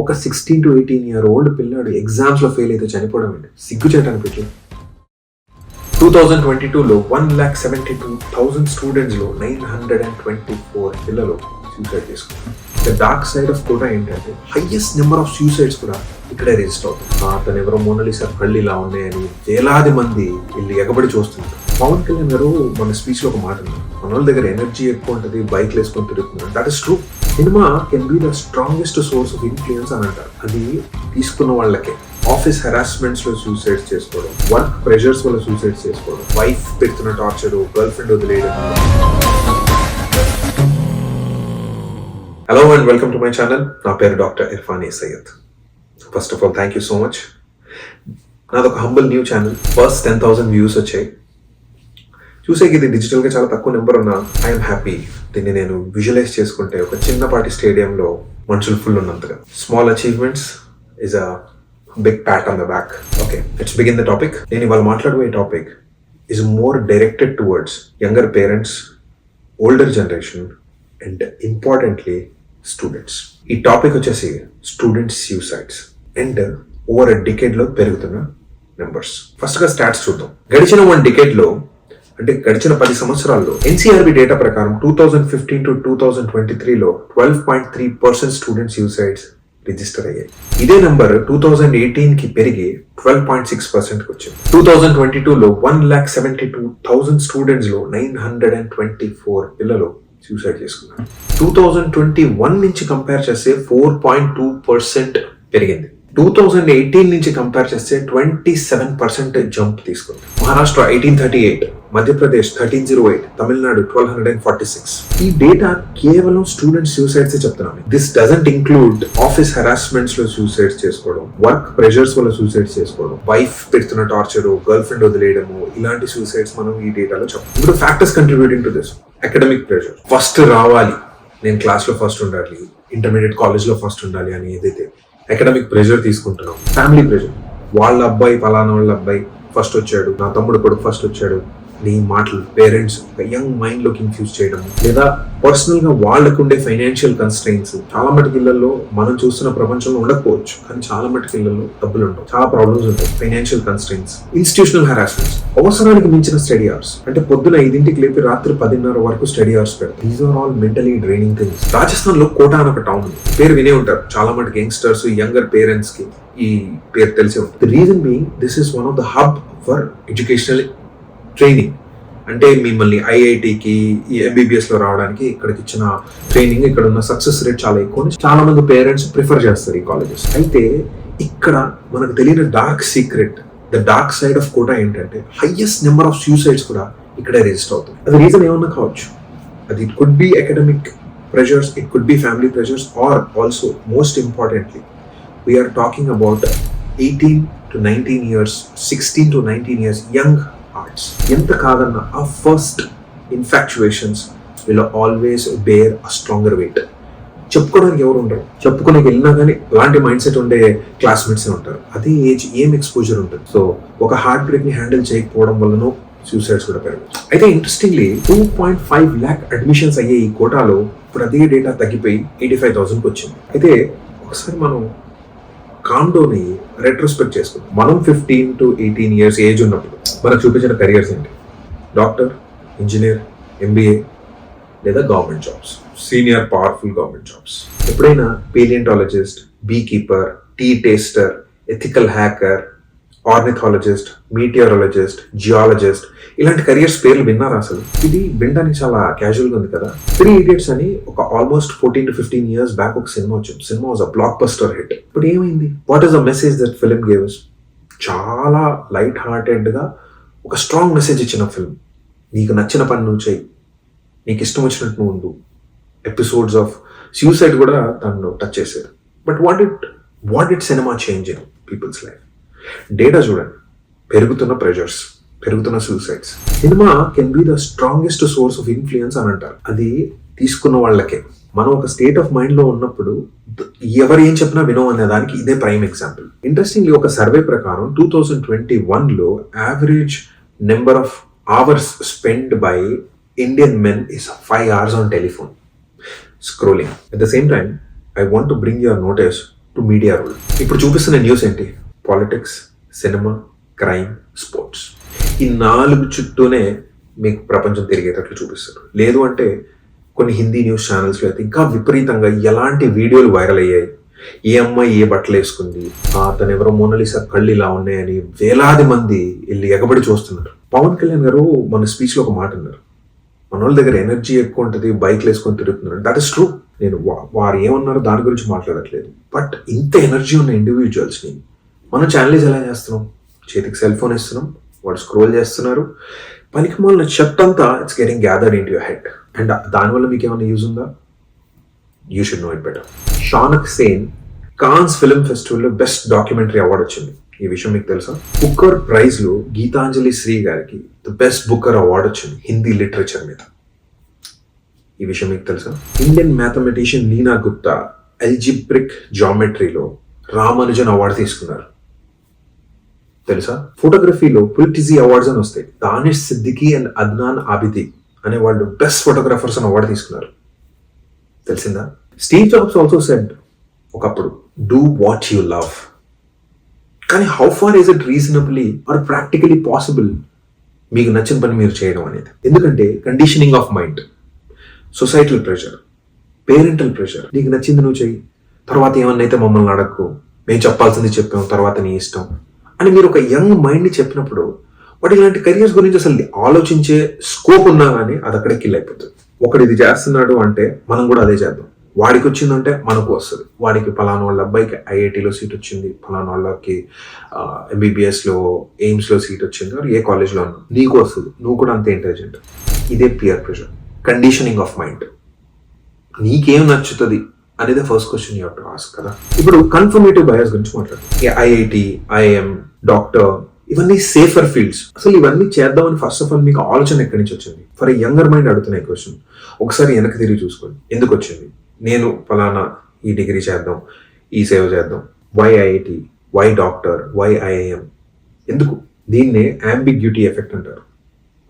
ఒక 16 to 18 year old పిల్లాడు ఎగ్జామ్స్లో ఫెయిల్ అయితే చనిపోవడం ఏంటి? సిగ్గుచేట అనిపించింది. 2022లో 1,72,000 స్టూడెంట్స్లో 924 పిల్లలు సూసైడ్ చేసుకున్నారు. The dark side of Kota ఏంటంటే హైయెస్ట్ నెంబర్ ఆఫ్ సూసైడ్స్ కూడా ఇక్కడే రిజిస్టర్ అవుతుంది. అతను ఎవరో మోనాలిసా కళ్ళు ఇలా ఉన్నాయని వేలాది మంది వీళ్ళు ఎగబడి చూస్తున్నారు. పవన్ కళ్యాణ్ గారు మన స్పీచ్ లో ఒక మాట అన్నారు, మన వాళ్ళ దగ్గర ఎనర్జీ ఎక్కువ ఉంటుంది, బైక్లు వేసుకొని తిరుగుతున్నారు. That is true. Cinema can be the strongest source of influence అని అంటారు. అది తీసుకున్న వాళ్ళకే. ఆఫీస్ హెరాస్మెంట్స్ లో సూసైడ్ చేసుకోవడం, వర్క్ ప్రెషర్స్ వల్ల సూసైడ్ చేసుకోవడం, వైఫ్ పెడుతున్న టార్చర్, గర్ల్ ఫ్రెండ్ వదిలేయడం. Hello and welcome to my channel. నా పేరు doctor Irfan A Syed. First of all thank you so much. నాదొక humble new channel. First 10,000 views వచ్చాయి. చూసేకి ఇది డిజిటల్గా చాలా తక్కువ నెంబర్ ఉన్నా ఐఎమ్ హ్యాపీ. దీన్ని నేను విజువలైజ్ చేసుకుంటే ఒక చిన్నపాటి స్టేడియంలో మనుషులు ఫుల్ ఉన్నంతగా. Small achievements is a big pat on the back. Okay, let's begin the topic. నేను ఇవాళ మాట్లాడబోయే topic is more directed towards younger parents, older generation and importantly students. ఈ టాపిక్ వచ్చేసి students suicides and over a డికేడ్లో పెరుగుతున్న numbers. ఫస్ట్గా stats చూద్దాం. గడిచిన 1 డికేడ్లో అంటే గడిచిన 10 సంవత్సరాల్లో ఎన్సీఆర్బీ డేటా ప్రకారం 2015 to 2023లో 12.3% స్టూడెంట్ సూసైడ్స్ రిజిస్టర్ అయ్యాయి. ఇదే నెంబర్ 2018కి పెరిగి 12.6%కి వచ్చింది. 2022లో 1,72,000 స్టూడెంట్స్లో 924 పిల్లలు సూసైడ్ చేసుకున్నారు. 2021 నుంచి కంపేర్ చేస్తే 4.2% పెరిగింది. 2018 నుంచి కంపేర్ చేస్తే 27% జంప్ తీసుకుంది. మహారాష్ట్ర 1838, మధ్యప్రదేశ్ 1308, తమిళనాడు 1246. ఈ డేటా కేవలం స్టూడెంట్ సూసైడ్స్ చెప్తున్నాను. This doesn't include office harassments లో సూసైడ్స్ చేసుకోవడం, వర్క్ ప్రెషర్స్ వల్ల సూసైడ్స్ చేసుకోవడం, వైఫ్ పెడుతున్న టార్చర్, గర్ల్ ఫ్రెండ్ వదిలేయడము, ఇలాంటి సూసైడ్స్ మనం ఈ డేటాలో చెప్పాం. ఇప్పుడు factors contributing to this: academic pressure, first రావాలి, నేను క్లాస్ లో ఫస్ట్ ఉండాలి, ఇంటర్మీడియట్ కాలేజ్ లో ఫస్ట్ ఉండాలి అని ఏదైతే అకాడమిక్ ప్రెషర్ తీసుకుంటున్నాం. ఫ్యామిలీ ప్రెషర్, వాళ్ళ అబ్బాయి పలానా వాళ్ళ అబ్బాయి ఫస్ట్ వచ్చాడు, నా తమ్ముడు కొడుకు ఫస్ట్ వచ్చాడు, నీ మాటలు పేరెంట్స్ యంగ్ మైండ్ లో కన్ఫ్యూజ్ చేయడం, లేదా పర్సనల్ గా వాళ్ళకు ఉండే ఫైనాన్షియల్ కన్స్ట్రెయిన్స్. చాలా మటుకు ఇళ్లలో మనం చూస్తున్న ప్రపంచంలో ఉండకపోవచ్చు, కానీ చాలా మటుకు ఇళ్లలో డబ్బులు ఉండవు, చాలా ప్రాబ్లమ్స్ ఉంటాయి. ఫైనాన్షియల్ కన్స్ట్రెయిన్స్, ఇన్స్టిట్యూషనల్ హెరాస్మెంట్స్, అవసరానికి మించిన స్టడీ అవర్స్, అంటే పొద్దున 5ంటికి లేపి రాత్రి 10:30 వరకు స్టడీ అవర్స్ పెడతారు. These are all mentally draining things. Rajasthan లో కోటా అని ఒక టౌన్ ఉంది, పేరు వినే ఉంటారు చాలా మటుకు యంగ్స్టర్స్, యంగర్ పేరెంట్స్ కి ఈ పేరు తెలిసే ఉంటుంది. The reason being this is one of the hub for educational training. అంటే మిమ్మల్ని ఐఐటికి, ఈ ఎంబీబీఎస్ లో రావడానికి ఇక్కడికి ఇచ్చిన ట్రైనింగ్, ఇక్కడ ఉన్న సక్సెస్ రేట్ చాలా ఎక్కువ. చాలా మంది పేరెంట్స్ ప్రిఫర్ చేస్తారు ఈ కాలేజెస్. అయితే ఇక్కడ మనకు తెలియని dark secret, the dark side of Kota ఏంటంటే హైయెస్ట్ నెంబర్ ఆఫ్ సూసైడ్స్ కూడా ఇక్కడే రిజిస్టర్ అవుతుంది. అది రీజన్ ఏమన్నా కావచ్చు. అది it could be academic pressures, it could be family pressures, or also most importantly we're talking about 18 to 19 years, 16 to 19 years young hearts. ఎంత కాదన్నా ఆ first infatuations will always bear a stronger weight. చెప్పుకోవడానికి ఎవరు ఉండరు, చెప్పుకోడానికి వెళ్ళినా కానీ అలాంటి మైండ్ సెట్ ఉండే క్లాస్మేట్సే ఉంటారు. అదే ఏజ్, ఏం ఎక్స్పోజర్ ఉంటుంది. సో ఒక హార్ట్ బ్రేక్ ని హ్యాండిల్ చేయకపోవడం వల్లనో సూసైడ్స్ కూడా పెరగచ్చు. అయితే ఇంట్రెస్టింగ్లీ 2.5 lakh అడ్మిషన్స్ అయ్యే ఈ కోటాలో ఇప్పుడు అదే డేటా తగ్గిపోయి 85,000కి వచ్చింది. అయితే ఒకసారి మనం కామ్డోని రెట్రోస్పెక్ట్ చేసుకుంటాం. మనం 15 to 18 years ఏజ్ ఉన్నప్పుడు మనకు చూపించిన కెరియర్స్ ఏంటి? డాక్టర్, ఇంజనీర్, ఎంబీఏ లేదా government jobs, senior powerful government jobs. ఎప్పుడైనా paleontologist, bee keeper, tea taster, ethical hacker, ornithologist, meteorologist, geologist, ఇలాంటి కెరియర్స్ పేర్లు విన్నారా అసలు? ఇది వినడానికి చాలా క్యాజువల్ గా ఉంది కదా. 3 Idiots అని ఒక ఆల్మోస్ట్ 14 to 15 years బ్యాక్ ఒక సినిమా వచ్చింది. Cinema was a block buster hit. ఇప్పుడు ఏమైంది? What is the message that film gave us? చాలా లైట్ హార్టెడ్ గా ఒక స్ట్రాంగ్ మెసేజ్ ఇచ్చిన ఫిల్మ్. నీకు నచ్చిన పని నువ్వు చెయ్యి, నీకు ఇష్టం వచ్చినట్టు నువ్వు ఉండు. ఎపిసోడ్స్ ఆఫ్ సూసైడ్ కూడా తను టచ్ చేశారు. But what did cinema change in people's life? Data చూడండి, పెరుగుతున్న ప్రెషర్స్, పెరుగుతున్న suicides. Cinema can be the strongest source of influence అని అంటారు. అది తీసుకున్న వాళ్ళకే. మనం ఒక స్టేట్ ఆఫ్ మైండ్ లో ఉన్నప్పుడు ఎవరు ఏం చెప్పినా వినో అనే దానికి ఇదే ప్రైమ్ ఎగ్జాంపుల్. ఇంట్రెస్టింగ్లీ ఒక సర్వే ప్రకారం 2021లో average number of hours spend by Indian men is 5 hours on telephone scrolling. At the same time, I want to bring your notice to media role. ఇప్పుడు చూపిస్తున్న న్యూస్ ఏంటి? Politics, cinema, crime, sports. ఈ 4 చుట్టూనే మీకు ప్రపంచం తిరిగేటట్లు చూపిస్తారు. లేదు అంటే కొన్ని హిందీ న్యూస్ ఛానల్స్లో అయితే ఇంకా విపరీతంగా ఎలాంటి వీడియోలు వైరల్ అయ్యాయి, ఏ అమ్మాయి ఏ బట్టలు వేసుకుంది, తను ఎవరో మోనాలిసా కళ్ళు ఇలా ఉన్నాయని వేలాది మంది వెళ్ళి ఎగబడి చూస్తున్నారు. పవన్ కళ్యాణ్ గారు మన స్పీచ్లో ఒక మాట అన్నారు, మన వాళ్ళ దగ్గర ఎనర్జీ ఎక్కువ ఉంటుంది, బైక్లు వేసుకొని తిరుగుతున్నారు. That is true. నేను వారు ఏమన్నారో దాని గురించి మాట్లాడట్లేదు. బట్ ఇంత ఎనర్జీ ఉన్న ఇండివిజువల్స్ని మనం ఛానల్స్ ఎలా చేస్తున్నాం? చేతికి సెల్ ఫోన్ ఇస్తున్నాం, వాడు స్క్రోల్ చేస్తున్నారు, పనికి మొన్న చెత్త అంతా it's getting gathered in your head. And దానివల్ల మీకు ఏమైనా యూజ్ ఉందా? You should know it better. Shaunak Sen Cannes film ఫెస్టివల్లో బెస్ట్ డాక్యుమెంటరీ అవార్డు వచ్చింది. ఈ విషయం మీకు తెలుసా? బుక్కర్ ప్రైజ్ లో గీతాంజలి శ్రీ గారికి ద బెస్ట్ బుక్కర్ అవార్డు వచ్చింది హిందీ లిటరేచర్ మీద. ఈ విషయం మీకు తెలుసా? Indian mathematician Neena Gupta algebraic జామెట్రీలో రామానుజన్ అవార్డు తీసుకున్నారు. తెలుసా? ఫోటోగ్రఫీలో పులిటిజీ అవార్డ్స్ అని వస్తాయి. దానిష్ సిద్దికీ అండ్ అద్నాన్ ఆబిది అనే వాళ్ళు బెస్ట్ ఫోటోగ్రాఫర్స్ అని అవార్డు తీసుకున్నారు. తెలిసిందా? స్టీవ్ జాబ్స్ ఆల్సో సెడ్ ఒకప్పుడు, డూ వాట్ యు లవ్. కానీ how far is it reasonably or practically possible మీకు నచ్చిన పని మీరు చేయడం అనేది? ఎందుకంటే conditioning of mind, societal pressure, parental pressure. నీకు నచ్చింది నువ్వు చెయ్యి, తర్వాత ఏమన్నా అయితే మమ్మల్ని అడగకు, మేము చెప్పాల్సింది చెప్పాం, తర్వాత నీ ఇష్టం అని మీరు ఒక యంగ్ మైండ్ని చెప్పినప్పుడు వాటి ఇలాంటి కెరియర్స్ గురించి అసలు ఆలోచించే స్కోప్ ఉన్నా కానీ అది అక్కడే కిల్ అయిపోతుంది. ఒకడు ఇది చేస్తున్నాడు అంటే మనం కూడా అదే చేద్దాం. వాడికి వచ్చిందంటే మనకు వస్తుంది. వాడికి పలానా వాళ్ళ అబ్బాయికి ఐఐటీలో సీట్ వచ్చింది, పలానా వాళ్ళకి ఎంబీబీఎస్లో ఎయిమ్స్లో సీట్ వచ్చింది, ఏ కాలేజ్లో ఉన్నా నీకు వస్తుంది, నువ్వు కూడా అంతే ఇంటెలిజెంట్. ఇదే peer pressure, conditioning of mind. నీకేం నచ్చుతుంది అనేది first question you have to ask కదా. ఇప్పుడు కన్ఫర్మేటివ్ బయాస్ గురించి మాట్లాడుతుంది. ఐఐటి, ఐఎం, డాక్టర్, ఇవన్నీ సేఫర్ ఫీల్డ్స్. అసలు ఇవన్నీ చేద్దామని ఫస్ట్ ఆఫ్ ఆల్ మీకు ఆలోచన ఎక్కడి నుంచి వచ్చింది? ఫర్ యంగర్ మైండ్ అడుగుతున్న క్వశ్చన్ ఒకసారి వెనక్కి తిరిగి చూసుకోండి. ఎందుకు వచ్చింది? నేను ఫలానా ఈ డిగ్రీ చేద్దాం, ఈ సేవ చేద్దాం. Why IIT, why doctor, why IIM? ఎందుకు? దీన్నే అంబిగ్యూటీ ఎఫెక్ట్ అంటారు.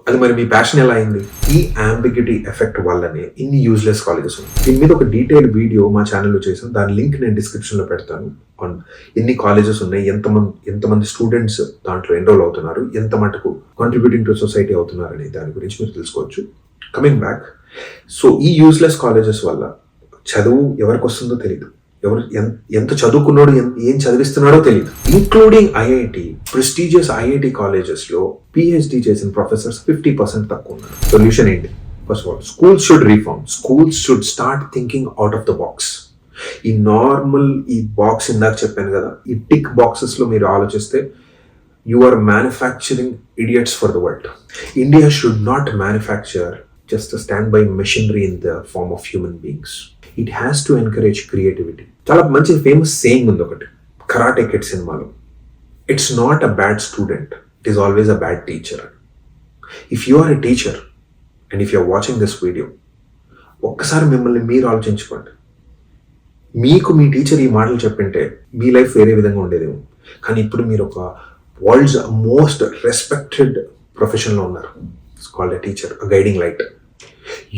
అది మరి మీ ప్యాషన్ ఎలా అయింది? ఈ అంబిగ్యూటీ ఎఫెక్ట్ వల్లనే ఇన్ని యూజ్లెస్ కాలేజెస్ ఉన్నాయి. దీని మీద ఒక డీటెయిల్ వీడియో మా ఛానల్లో చేసాం, దాని లింక్ నేను డిస్క్రిప్షన్లో పెడతాను. ఎన్ని కాలేజెస్ ఉన్నాయి, ఎంతమంది స్టూడెంట్స్ దాంట్లో ఎన్రోల్ అవుతున్నారు, ఎంత మటుకు కాంట్రిబ్యూటింగ్ టు సొసైటీ అవుతున్నారు అనే దాని గురించి మీరు తెలుసుకోవచ్చు. కమింగ్ బ్యాక్, సో ఈ యూజ్లెస్ కాలేజెస్ వల్ల చదువు ఎవరికి వస్తుందో తెలియదు, ఎవరు ఎంత చదువుకున్నాడో ఏం చదివిస్తున్నాడో తెలియదు. ఇంక్లూడింగ్ ఐఐటి, ప్రెస్టీజియస్ ఐఐటి కాలేజెస్లో పిహెచ్డి చేసిన ప్రొఫెసర్స్ 50% తక్కువ ఉన్నారు. సొల్యూషన్ ఏంటి? First of all, schools should reform. Schools should start thinking out of the box. ఈ నార్మల్ ఈ బాక్స్ ఇందాక చెప్పాను కదా, ఈ టిక్ బాక్సెస్లో మీరు ఆలోచిస్తే you are manufacturing idiots for the world. India should not manufacture just a standby machinery in the form of human beings. It has to encourage creativity. చాలా మంచి ఫేమస్ సేయింగ్ ఉంది ఒకటి కరాటే కిడ్ సినిమాలో. It's not a bad student, it is always a bad teacher. If you are a teacher and if you are watching this video, ఒక్కసారి మిమ్మల్ని మీరు ఆలోచించుకోండి. మీకు మీ టీచర్ ఈ మాటలు చెప్పింటే మీ లైఫ్ వేరే విధంగా ఉండేదేమో. కానీ ఇప్పుడు మీరు ఒక వరల్డ్స్ మోస్ట్ రెస్పెక్టెడ్ ప్రొఫెషన్లో ఉన్నారు. It's called a teacher, a guiding light.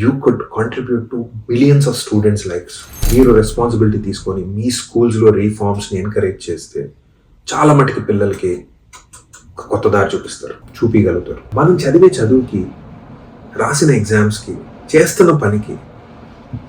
You could contribute to millions of students' lives. మీరు రెస్పాన్సిబిలిటీ తీసుకొని మీ స్కూల్స్లో రీఫార్మ్స్ని ఎంకరేజ్ చేస్తే చాలా మటుకు పిల్లలకి కొత్త దారి చూపించగలుగుతారు. మనం చదివే చదువుకి, రాసిన ఎగ్జామ్స్కి, చేస్తున్న పనికి,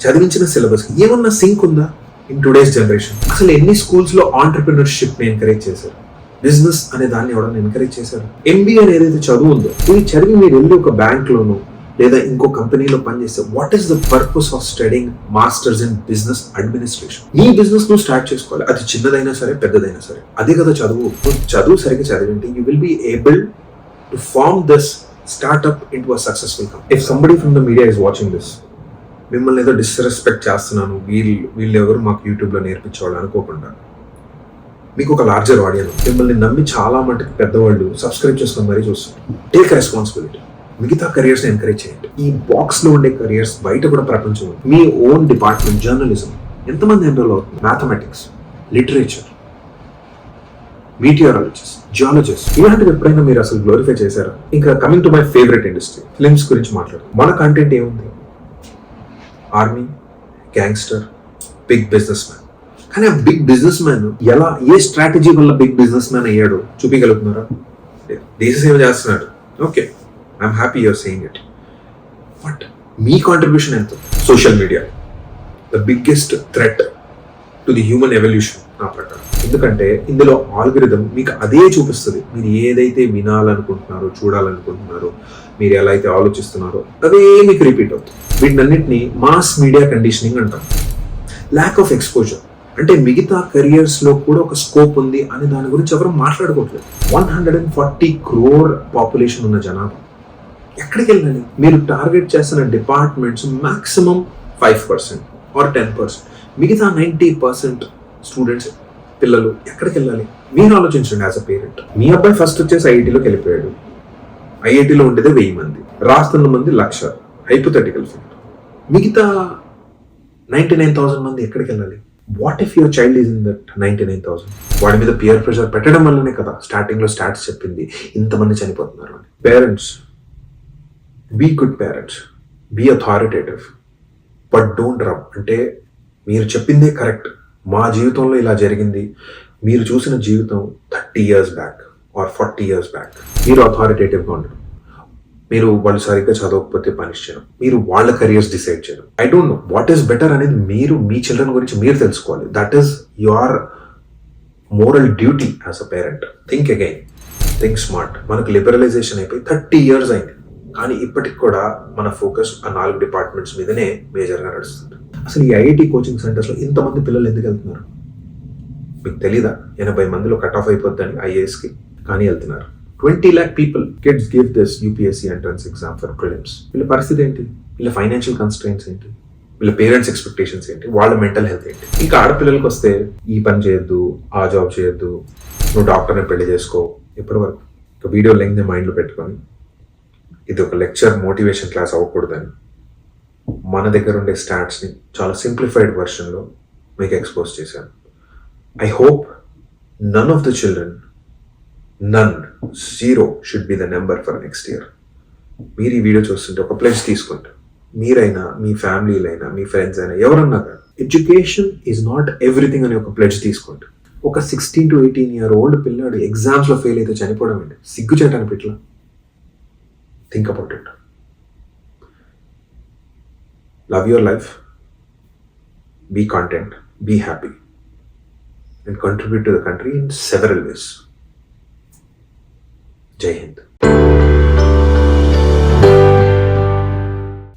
చదివించిన సిలబస్కి ఏమన్నా సింక్ ఉందా ఇన్ టుడేస్ జనరేషన్? అసలు ఎన్ని స్కూల్స్లో ఆంటర్ప్రినర్షిప్ని ఎంకరేజ్ చేశారు? బిజినెస్ అనే దాన్ని ఎవరైనా ఎంకరేజ్ చేశారు? ఎంబీఏ అని ఏదైతే చదువు ఉందో ఇది చదివి మీరు వెళ్ళి ఒక బ్యాంక్లోనూ లేదా ఇంకో కంపెనీలో పనిచేస్తే what is the purpose of studying masters in business administration? నీ బిజినెస్ నువ్వు స్టార్ట్ చేసుకోవాలి, అది చిన్నదైనా సరే పెద్దదైనా సరే. అదే కదా చదువు. చదువు సరిగ్గా చదివింటే you will be able to form this startup into a successful company. If somebody from the media is watching this, మిమ్మల్ని ఏదో డిస్రెస్పెక్ట్ చేస్తున్నాను, వీళ్ళు ఎవరు మాకు యూట్యూబ్లో నేర్పించేవాళ్ళు అనుకోకుండా, మీకు ఒక లార్జర్ ఆడియన్స్, మిమ్మల్ని నమ్మి చాలా మటుకు పెద్దవాళ్ళు సబ్స్క్రైబ్ చేసుకుని మరీ చూస్తారు. Take responsibility. మిగతా కెరియర్స్ ఎంకరేజ్ చేయండి. ఈ బాక్స్ లో ఉండే కెరియర్స్ బయట కూడా ప్రపంచం. మీ ఓన్ డిపార్ట్మెంట్, జర్నలిజం, ఎంతమంది ఎన్రోల్ అవుతుంది? మ్యాథమెటిక్స్, లిటరేచర్, మీటియాలజిస్ట్, జియాలజిస్ట్, ఇలాంటివి ఎప్పుడైనా మీరు అసలు గ్లోరిఫై చేశారా? ఇంకా coming to my favourite industry, films గురించి మాట్లాడుతాం. మన కంటెంట్ ఏముంది? Army, gangster, big business man. కానీ ఆ బిగ్ బిజినెస్ మ్యాన్ ఏ స్ట్రాటజీ వల్ల బిగ్ బిజినెస్ మ్యాన్ అయ్యాడు చూపించగలుగుతున్నారా? దేశ సేవ చేస్తున్నాడు, okay, I'm happy you're saying it. But మీ కాంట్రిబ్యూషన్ ఎంత? Social media the biggest threat to the human evolution నా ప్రకారం. ఎందుకంటే ఇందులో ఆల్గరిథం మీకు అదే చూపిస్తుంది. మీరు ఏదైతే వినాలనుకుంటున్నారో, చూడాలనుకుంటున్నారో, మీరు ఎలా అయితే ఆలోచిస్తున్నారో అదే మీకు రిపీట్ అవుతుంది. వీటినన్నింటినీ మాస్ మీడియా కండిషనింగ్ అంటాం. ల్యాక్ ఆఫ్ ఎక్స్పోజర్ అంటే మిగతా కెరియర్స్ లో కూడా ఒక స్కోప్ ఉంది అని దాని గురించి ఎవరు మాట్లాడుకోవట్లేదు. 140 crore పాపులేషన్ ఉన్న జనాభా ఎక్కడికి వెళ్ళాలి? మీరు టార్గెట్ చేస్తున్న డిపార్ట్మెంట్స్ మాక్సిమం 5% ఆర్ 10%. మిగతా 90% స్టూడెంట్స్, పిల్లలు ఎక్కడికి వెళ్ళాలి? మీరు ఆలోచించండి యాజ్ అ పేరెంట్. మీ అబ్బాయి ఫస్ట్ వచ్చేసి ఐఐటీలోకి వెళ్ళిపోయాడు. ఐఐటీలో ఉండేదే 1000 మంది, రాస్తున్న మంది 1,00,000, హైపోథెటికల్ ఫిగర్. మిగతా 99,000 మంది ఎక్కడికి వెళ్ళాలి? What if your child is in that 99,000? వాడి మీద పియర్ ప్రెషర్ పెట్టడం వల్లనే కదా స్టార్టింగ్ లో స్టాట్స్ చెప్పింది ఇంతమంది చనిపోతున్నారు అని. Parents, be good parents, be authoritative, but don't rub. అంటే మీరు చెప్పిందే కరెక్ట్, మా జీవితంలో ఇలా జరిగింది, మీరు చూసిన జీవితం 30 years back or 40 years back. మీరు అథారిటేటివ్గా ఉండడం, మీరు వాళ్ళు సరిగ్గా చదవకపోతే పనిష్ చేయడం, మీరు వాళ్ళ కెరియర్స్ డిసైడ్ చేయడం. I don't know what is better అనేది మీరు మీ చిల్డ్రన్ గురించి మీరు తెలుసుకోవాలి. That is your moral duty as a parent. Think again, think smart. మనకు లిబరలైజేషన్ అయిపోయి 30 years అయింది, కానీ ఇప్పటికి కూడా మన ఫోకస్ ఆ 4 డిపార్ట్మెంట్స్ మీదనే మేజర్గా నడుస్తుంది. అసలు ఈ ఐఐటి కోచింగ్ సెంటర్స్లో ఇంతమంది పిల్లలు ఎందుకు వెళ్తున్నారు? మీకు తెలీదా? 80 మందిలో కట్ ఆఫ్ అయిపోద్దని ఐఏఎస్కి, కానీ వెళ్తున్నారు. 20 lakh people kids give this UPSC entrance exam for prelims. వీళ్ళ పరిస్థితి ఏంటి? వీళ్ళ ఫైనాన్షియల్ కన్స్ట్రెయింట్స్ ఏంటి? వీళ్ళ పేరెంట్స్ ఎక్స్పెక్టేషన్స్ ఏంటి? వాళ్ళ మెంటల్ హెల్త్ ఏంటి? ఇంకా ఆడపిల్లలకి వస్తే ఈ పని చేయొద్దు, ఆ జాబ్ చేయొద్దు, నువ్వు డాక్టర్ని పెళ్లి చేసుకో. ఇప్పటి వరకు ఒక వీడియో లెంగ్త్ మైండ్లో పెట్టుకొని ఇది ఒక లెక్చర్ మోటివేషన్ క్లాస్ అవ్వకూడదని మన దగ్గర ఉండే స్టాట్స్ని చాలా సింప్లిఫైడ్ వర్షన్లో మీకు ఎక్స్పోజ్ చేశాను. I hope none of the children, none, 0 should be the number for next year. మీరు ఈ వీడియో చూస్తుంటే ఒక ప్లెడ్జ్ తీసుకోండి. మీరైనా, మీ ఫ్యామిలీలైనా, మీ ఫ్రెండ్స్ అయినా, ఎవరన్నా కానీ ఎడ్యుకేషన్ ఈజ్ నాట్ ఎవ్రీథింగ్ అని ఒక ప్లెడ్జ్ తీసుకోండి. ఒక 16 to 18 year old పిల్లాడు ఎగ్జామ్స్లో ఫెయిల్ అయితే చనిపోవడం ఏంటి? సిగ్గుచేటానికి ఇట్లా. Think about it. Love your life, be content, be happy, and contribute to the country in several ways. Jai Hind.